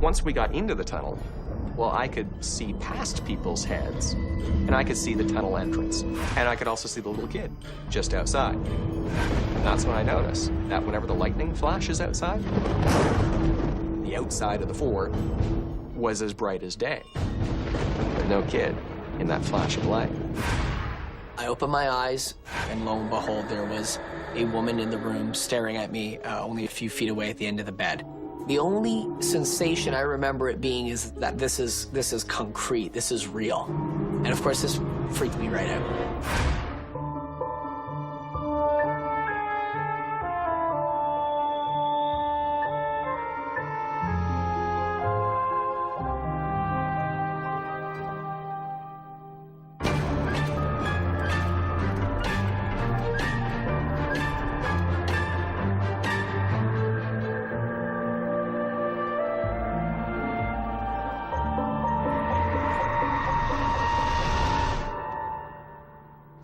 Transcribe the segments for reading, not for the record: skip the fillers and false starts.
Once we got into the tunnel, well, I could see past people's heads, and I could see the tunnel entrance, and I could also see the little kid just outside. And that's when I noticed that whenever the lightning flashes outside, the outside of the fort was as bright as day. But no kid in that flash of light. I opened my eyes, and lo and behold, there was a woman in the room staring at me only a few feet away at the end of the bed. The only sensation I remember it being is that this is concrete, this is real. And of course, this freaked me right out.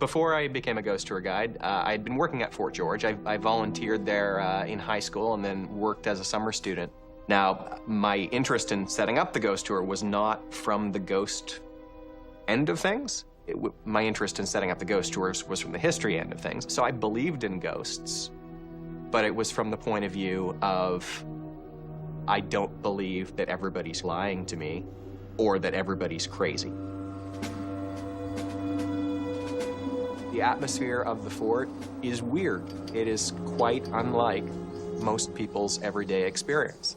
Before I became a ghost tour guide, I'd been working at Fort George. I volunteered there in high school and then worked as a summer student. Now, my interest in setting up the ghost tour was not from the ghost end of things. My interest in setting up the ghost tours was from the history end of things. So I believed in ghosts, but it was from the point of view of, I don't believe that everybody's lying to me or that everybody's crazy. The atmosphere of the fort is weird. It is quite unlike most people's everyday experience.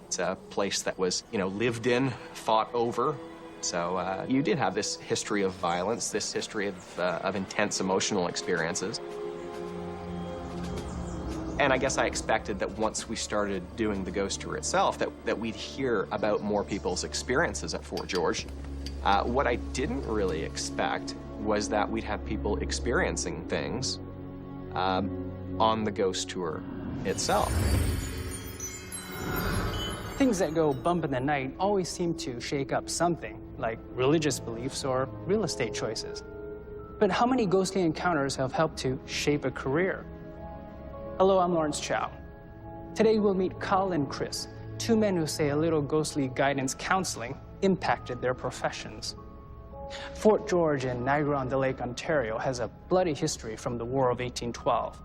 It's a place that was, lived in, fought over. So you did have this history of violence, this history of intense emotional experiences. And I guess I expected that once we started doing the ghost tour itself, that we'd hear about more people's experiences at Fort George. What I didn't really expect was that we'd have people experiencing things on the ghost tour itself. Things that go bump in the night always seem to shake up something, like religious beliefs or real estate choices. But how many ghostly encounters have helped to shape a career? Hello, I'm Lawrence Chow. Today we'll meet Carl and Chris, two men who say a little ghostly guidance counseling impacted their professions. Fort George in Niagara-on-the-Lake, Ontario has a bloody history from the War of 1812.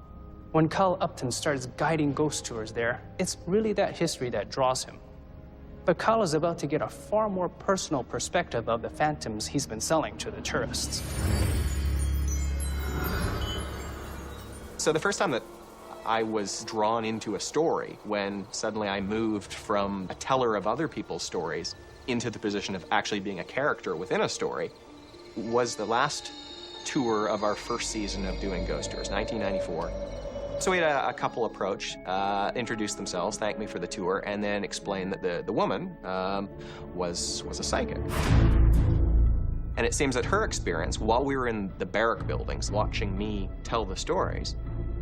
When Carl Upton starts guiding ghost tours there, it's really that history that draws him. But Carl is about to get a far more personal perspective of the phantoms he's been selling to the tourists. So the first time that I was drawn into a story, when suddenly I moved from a teller of other people's stories into the position of actually being a character within a story, was the last tour of our first season of doing ghost tours, 1994. So we had a couple approach, introduce themselves, thank me for the tour, and then explain that the woman was a psychic. And it seems that her experience, while we were in the barrack buildings watching me tell the stories,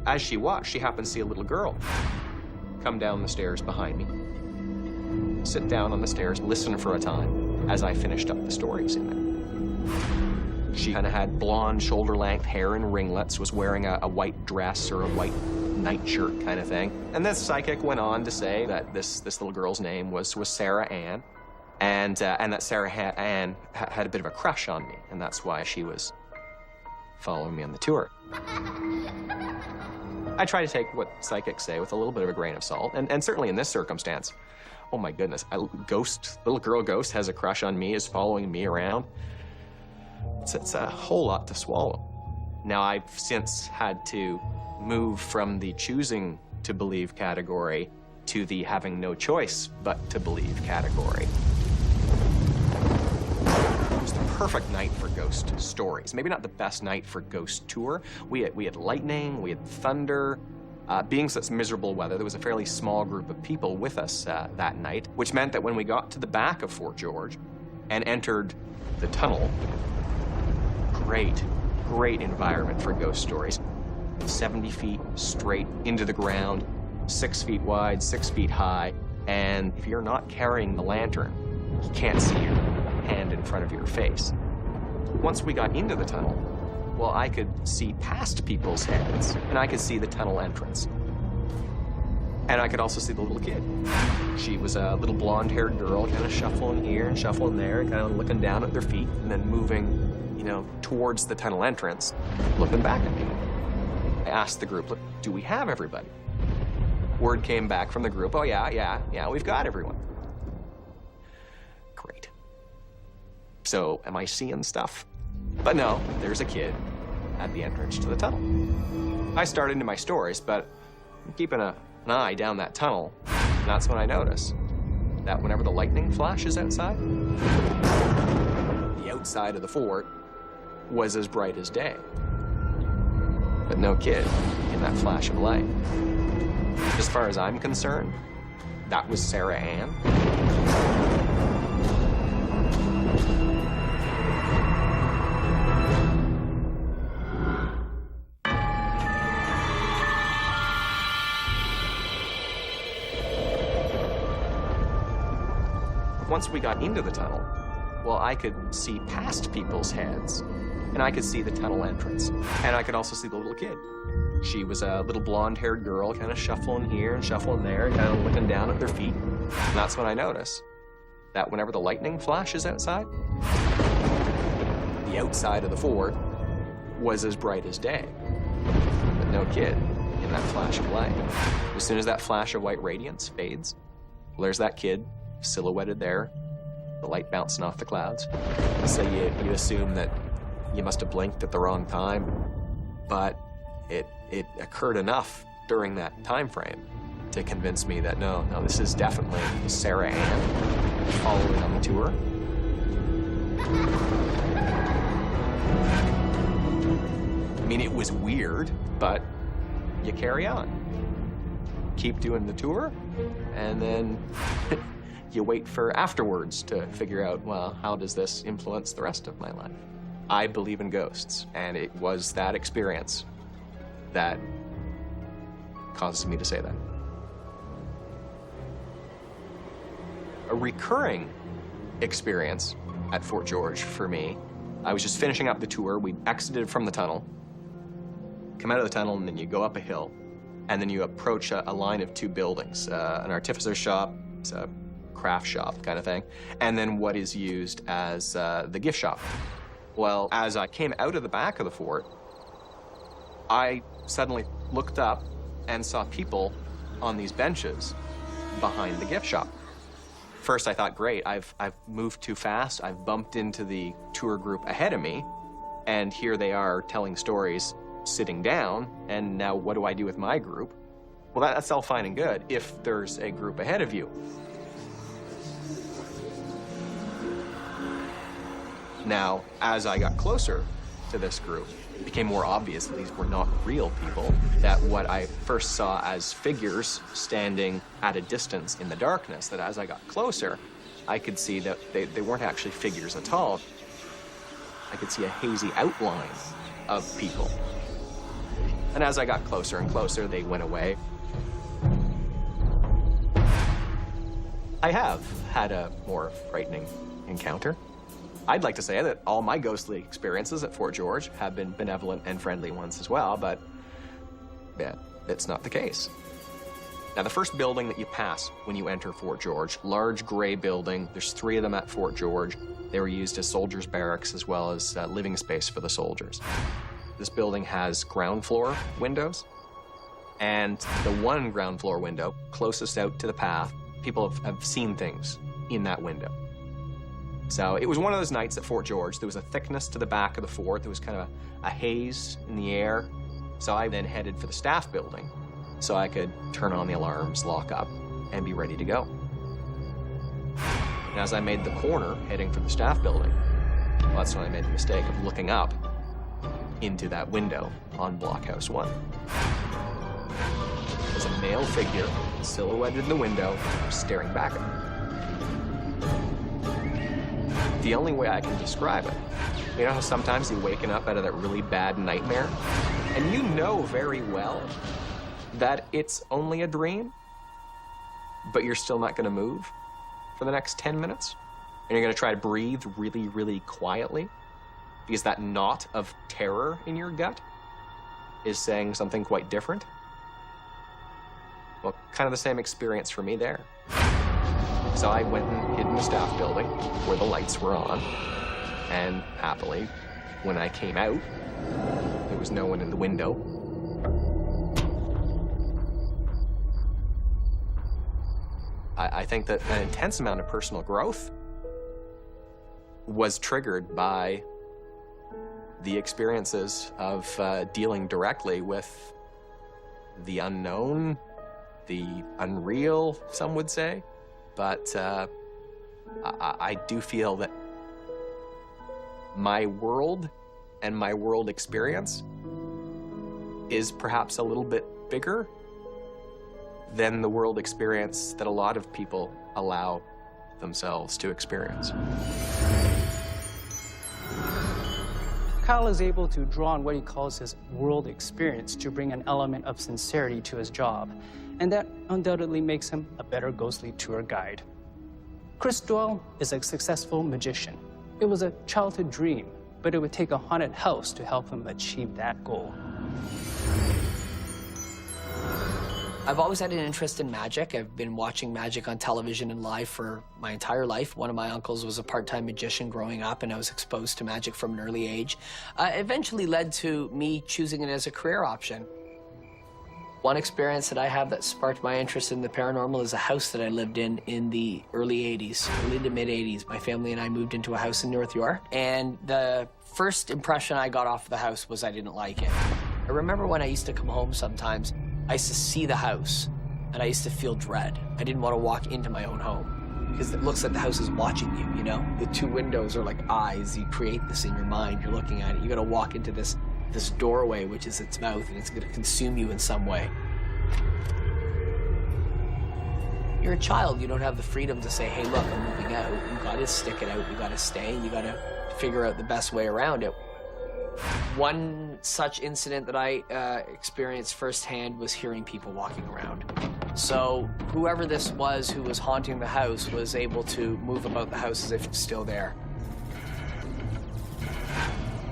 as she watched, she happened to see a little girl come down the stairs behind me, sit down on the stairs, listen for a time as I finished up the stories in there. She kind of had blonde, shoulder-length hair and ringlets, was wearing a white dress or a white nightshirt kind of thing. And this psychic went on to say that this little girl's name was Sarah Ann, and that Sarah Ann had a bit of a crush on me, and that's why she was following me on the tour. I try to take what psychics say with a little bit of a grain of salt, and certainly in this circumstance, oh my goodness, little girl ghost has a crush on me, is following me around. It's a whole lot to swallow. Now, I've since had to move from the choosing to believe category to the having no choice but to believe category. It was the perfect night for ghost stories. Maybe not the best night for ghost tour. We had lightning, we had thunder. Being such miserable weather, there was a fairly small group of people with us that night, which meant that when we got to the back of Fort George and entered the tunnel, great environment for ghost stories. 70 feet straight into the ground, 6 feet wide, 6 feet high, and if you're not carrying the lantern, you can't see your hand in front of your face. Once we got into the tunnel, well, I could see past people's heads, and I could see the tunnel entrance. And I could also see the little kid. She was a little blonde-haired girl, kind of shuffling here and shuffling there, kind of looking down at their feet, and then moving, towards the tunnel entrance, looking back at me. I asked the group, look, do we have everybody? Word came back from the group, oh yeah, we've got everyone. Great. So, am I seeing stuff? But no, there's a kid at the entrance to the tunnel. I started into my stories, but I'm keeping an eye down that tunnel, and that's when I notice that whenever the lightning flashes outside, the outside of the fort was as bright as day. But no kid in that flash of light. As far as I'm concerned, that was Sarah Ann. Once we got into the tunnel, well, I could see past people's heads, and I could see the tunnel entrance, and I could also see the little kid. She was a little blonde-haired girl, kind of shuffling here and shuffling there, kind of looking down at their feet. And that's when I noticed that whenever the lightning flashes outside, the outside of the fort was as bright as day, but no kid in that flash of light. As soon as that flash of white radiance fades, well, there's that kid silhouetted there, the light bouncing off the clouds. So you assume that you must have blinked at the wrong time, but it occurred enough during that time frame to convince me that no, this is definitely Sarah Ann following on the tour. I mean, it was weird, but you carry on. Keep doing the tour, and then you wait for afterwards to figure out, well, how does this influence the rest of my life? I believe in ghosts, and it was that experience that causes me to say that. A recurring experience at Fort George for me, I was just finishing up the tour. We exited from the tunnel, come out of the tunnel, and then you go up a hill, and then you approach a line of two buildings, an artificer's shop, it's a craft shop kind of thing, and then what is used as the gift shop. Well, as I came out of the back of the fort, I suddenly looked up and saw people on these benches behind the gift shop. First, I thought, great, I've moved too fast. I've bumped into the tour group ahead of me, and here they are telling stories, sitting down, and now what do I do with my group? Well, that's all fine and good if there's a group ahead of you. Now, as I got closer to this group, it became more obvious that these were not real people, that what I first saw as figures standing at a distance in the darkness, that as I got closer, I could see that they weren't actually figures at all. I could see a hazy outline of people. And as I got closer and closer, they went away. I have had a more frightening encounter. I'd like to say that all my ghostly experiences at Fort George have been benevolent and friendly ones as well, but yeah, it's not the case. Now, the first building that you pass when you enter Fort George, large gray building, there's 3 of them at Fort George. They were used as soldiers' barracks as well as living space for the soldiers. This building has ground floor windows, and the one ground floor window closest out to the path, people have seen things in that window. So it was one of those nights at Fort George. There was a thickness to the back of the fort. There was kind of a haze in the air. So I then headed for the staff building so I could turn on the alarms, lock up, and be ready to go. And as I made the corner heading for the staff building, well, that's when I made the mistake of looking up into that window on Blockhouse 1. There's a male figure silhouetted in the window, staring back at me. The only way I can describe it, you know how sometimes you're waking up out of that really bad nightmare, and you know very well that it's only a dream, but you're still not going to move for the next 10 minutes? And you're going to try to breathe really, really quietly because that knot of terror in your gut is saying something quite different? Well, kind of the same experience for me there. So I went and hid in the staff building where the lights were on, and happily, when I came out, there was no one in the window. I think that an intense amount of personal growth was triggered by the experiences of dealing directly with the unknown, the unreal, some would say. But I do feel that my world and my world experience is perhaps a little bit bigger than the world experience that a lot of people allow themselves to experience. Kyle is able to draw on what he calls his world experience to bring an element of sincerity to his job, and that undoubtedly makes him a better ghostly tour guide. Chris Doyle is a successful magician. It was a childhood dream, but it would take a haunted house to help him achieve that goal. I've always had an interest in magic. I've been watching magic on television and live for my entire life. One of my uncles was a part-time magician growing up, and I was exposed to magic from an early age. It eventually led to me choosing it as a career option. One experience that I have that sparked my interest in the paranormal is a house that I lived in the early 80s, early to mid 80s. My family and I moved into a house in North York, and the first impression I got off of the house was I didn't like it. I remember when I used to come home sometimes, I used to see the house, and I used to feel dread. I didn't want to walk into my own home, because it looks like the house is watching you, you know? The two windows are like eyes. You create this in your mind. You're looking at it. You got to walk into this doorway, which is its mouth, and it's going to consume you in some way. You're a child. You don't have the freedom to say, hey, look, I'm moving out. You got to stick it out. You got to stay. You got to figure out the best way around it. One such incident that I experienced firsthand was hearing people walking around. So whoever this was who was haunting the house was able to move about the house as if it's still there.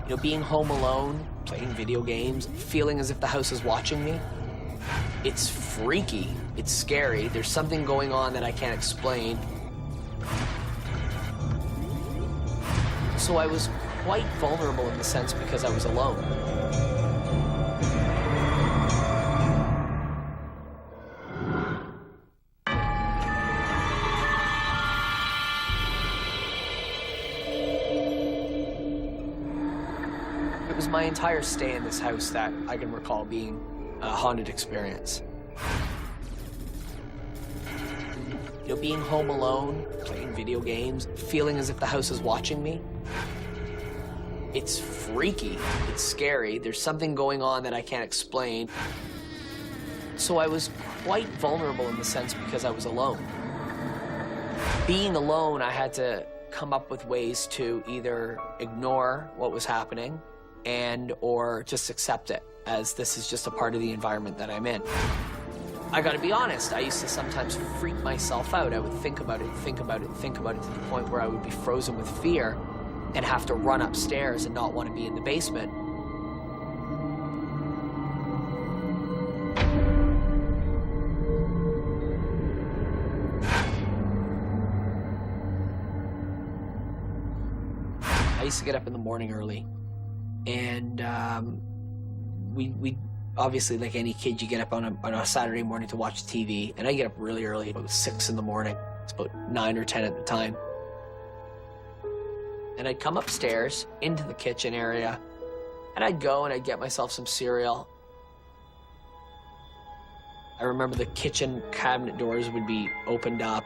You know, being home alone, playing video games, feeling as if the house is watching me, it's freaky, it's scary. There's something going on that I can't explain. So I was quite vulnerable in the sense because I was alone. It was my entire stay in this house that I can recall being a haunted experience. You know, being home alone, playing video games, feeling as if the house is watching me, it's freaky, it's scary. There's something going on that I can't explain. So I was quite vulnerable in the sense because I was alone. Being alone, I had to come up with ways to either ignore what was happening or just accept it, as this is just a part of the environment that I'm in. I gotta be honest, I used to sometimes freak myself out. I would think about it, think about it, think about it to the point where I would be frozen with fear and have to run upstairs and not want to be in the basement. I used to get up in the morning early, and we obviously, like any kid, you get up on a Saturday morning to watch TV, and I get up really early, about 6 in the morning. It's about 9 or 10 at the time. And I'd come upstairs into the kitchen area, and I'd go and I'd get myself some cereal. I remember the kitchen cabinet doors would be opened up.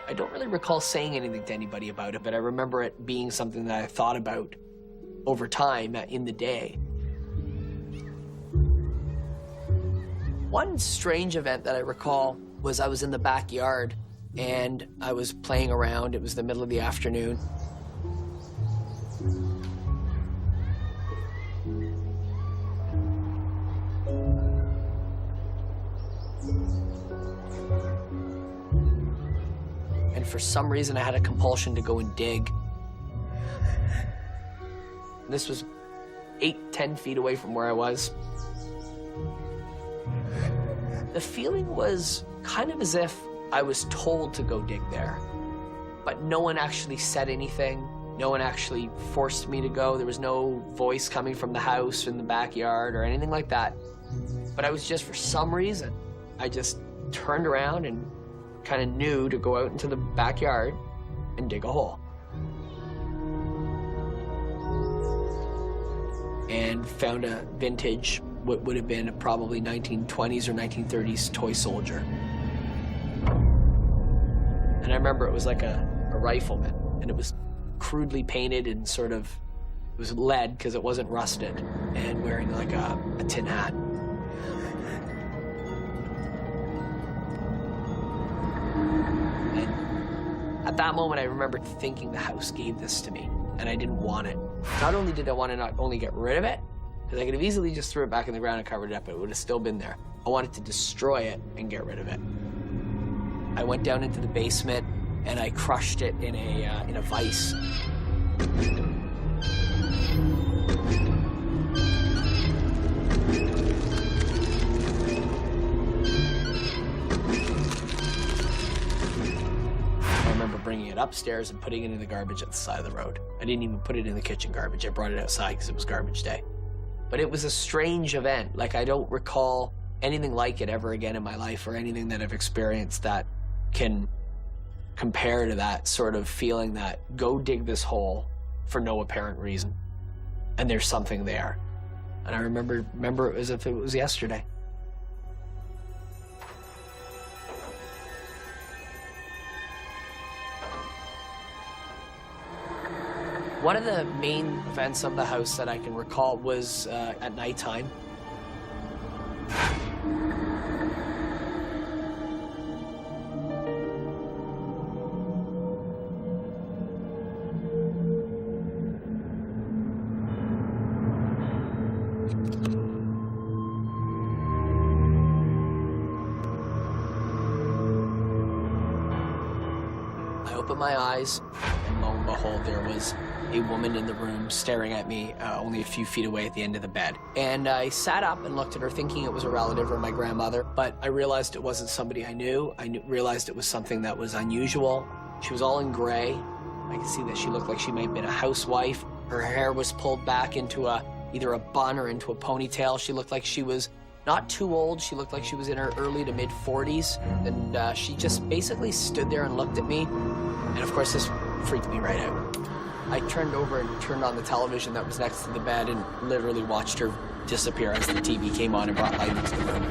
I don't really recall saying anything to anybody about it, but I remember it being something that I thought about over time in the day. One strange event that I recall was I was in the backyard and I was playing around. It was the middle of the afternoon. And for some reason I had a compulsion to go and dig This was 8-10 feet away from where I was. The feeling was kind of as if I was told to go dig there, but no one actually said anything. No one actually forced me to go. There was no voice coming from the house in the backyard or anything like that. But I was just, for some reason, I just turned around and kind of knew to go out into the backyard and dig a hole. And found a vintage, what would have been a probably 1920s or 1930s toy soldier. And I remember it was like a rifleman, and it was crudely painted and sort of, it was lead because it wasn't rusted, and wearing like a tin hat. And at that moment, I remember thinking the house gave this to me, and I didn't want it. Not only did I want to not only get rid of it, because I could have easily just threw it back in the ground and covered it up, but it would have still been there. I wanted to destroy it and get rid of it. I went down into the basement and I crushed it in a vise. I remember bringing it upstairs and putting it in the garbage at the side of the road. I didn't even put it in the kitchen garbage. I brought it outside because it was garbage day. But it was a strange event. Like, I don't recall anything like it ever again in my life, or anything that I've experienced that can compare to that sort of feeling that go dig this hole for no apparent reason, and there's something there. And I remember it as if it was yesterday. One of the main events of the house that I can recall was at nighttime. I opened my eyes, and lo and behold, there was a woman in the room staring at me only a few feet away at the end of the bed. And I sat up and looked at her thinking it was a relative or my grandmother, but I realized it wasn't somebody I knew. Realized it was something that was unusual. She was all in gray. I could see that she looked like she might have been a housewife. Her hair was pulled back into either a bun or into a ponytail. She looked like she was not too old. She looked like she was in her early to mid 40s. And she just basically stood there and looked at me. And of course, this freaked me right out. I turned over and turned on the television that was next to the bed and literally watched her disappear as the TV came on and brought light into the room.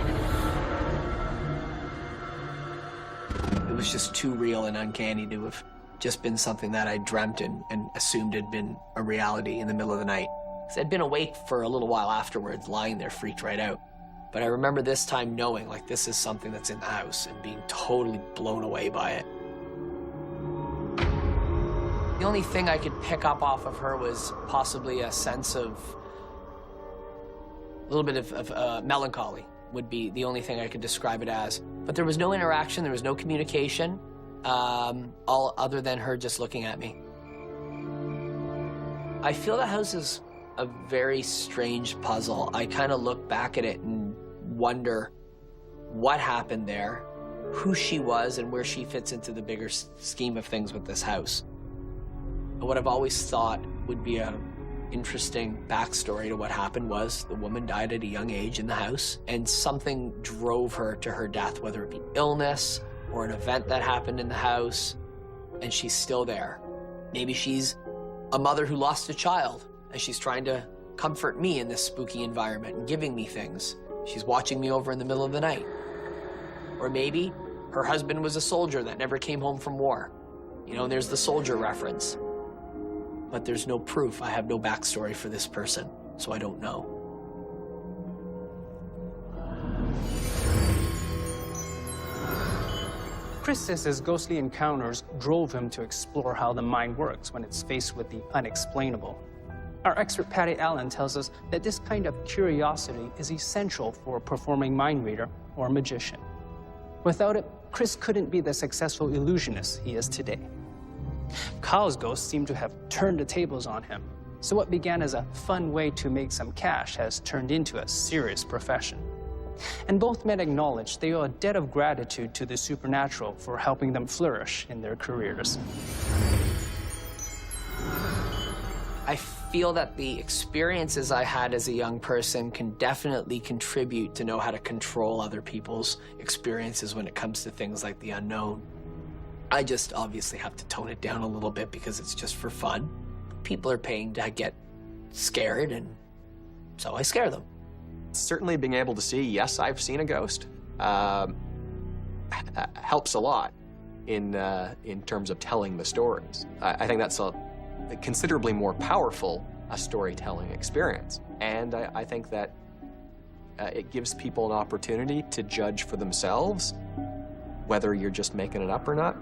It was just too real and uncanny to have just been something that I dreamt and assumed had been a reality in the middle of the night. 'Cause I'd been awake for a little while afterwards, lying there freaked right out. But I remember this time knowing, like, this is something that's in the house, and being totally blown away by it. The only thing I could pick up off of her was possibly a sense of, a little bit of melancholy would be the only thing I could describe it as. But there was no interaction, there was no communication, all other than her just looking at me. I feel the house is a very strange puzzle. I kind of look back at it and wonder what happened there, who she was, and where she fits into the bigger scheme of things with this house. What I've always thought would be an interesting backstory to what happened was the woman died at a young age in the house, and something drove her to her death, whether it be illness or an event that happened in the house, and she's still there. Maybe she's a mother who lost a child, and she's trying to comfort me in this spooky environment and giving me things. She's watching me over in the middle of the night. Or maybe her husband was a soldier that never came home from war. You know, there's the soldier reference. But there's no proof. I have no backstory for this person, so I don't know. Chris says his ghostly encounters drove him to explore how the mind works when it's faced with the unexplainable. Our expert Patty Allen tells us that this kind of curiosity is essential for a performing mind reader or magician. Without it, Chris couldn't be the successful illusionist he is today. Kyle's ghost seemed to have turned the tables on him. So what began as a fun way to make some cash has turned into a serious profession. And both men acknowledge they owe a debt of gratitude to the supernatural for helping them flourish in their careers. I feel that the experiences I had as a young person can definitely contribute to know how to control other people's experiences when it comes to things like the unknown. I just obviously have to tone it down a little bit because it's just for fun. People are paying to get scared, and so I scare them. Certainly being able to see, yes, I've seen a ghost, helps a lot in terms of telling the stories. I think that's a considerably more powerful a storytelling experience. And I think that it gives people an opportunity to judge for themselves whether you're just making it up or not.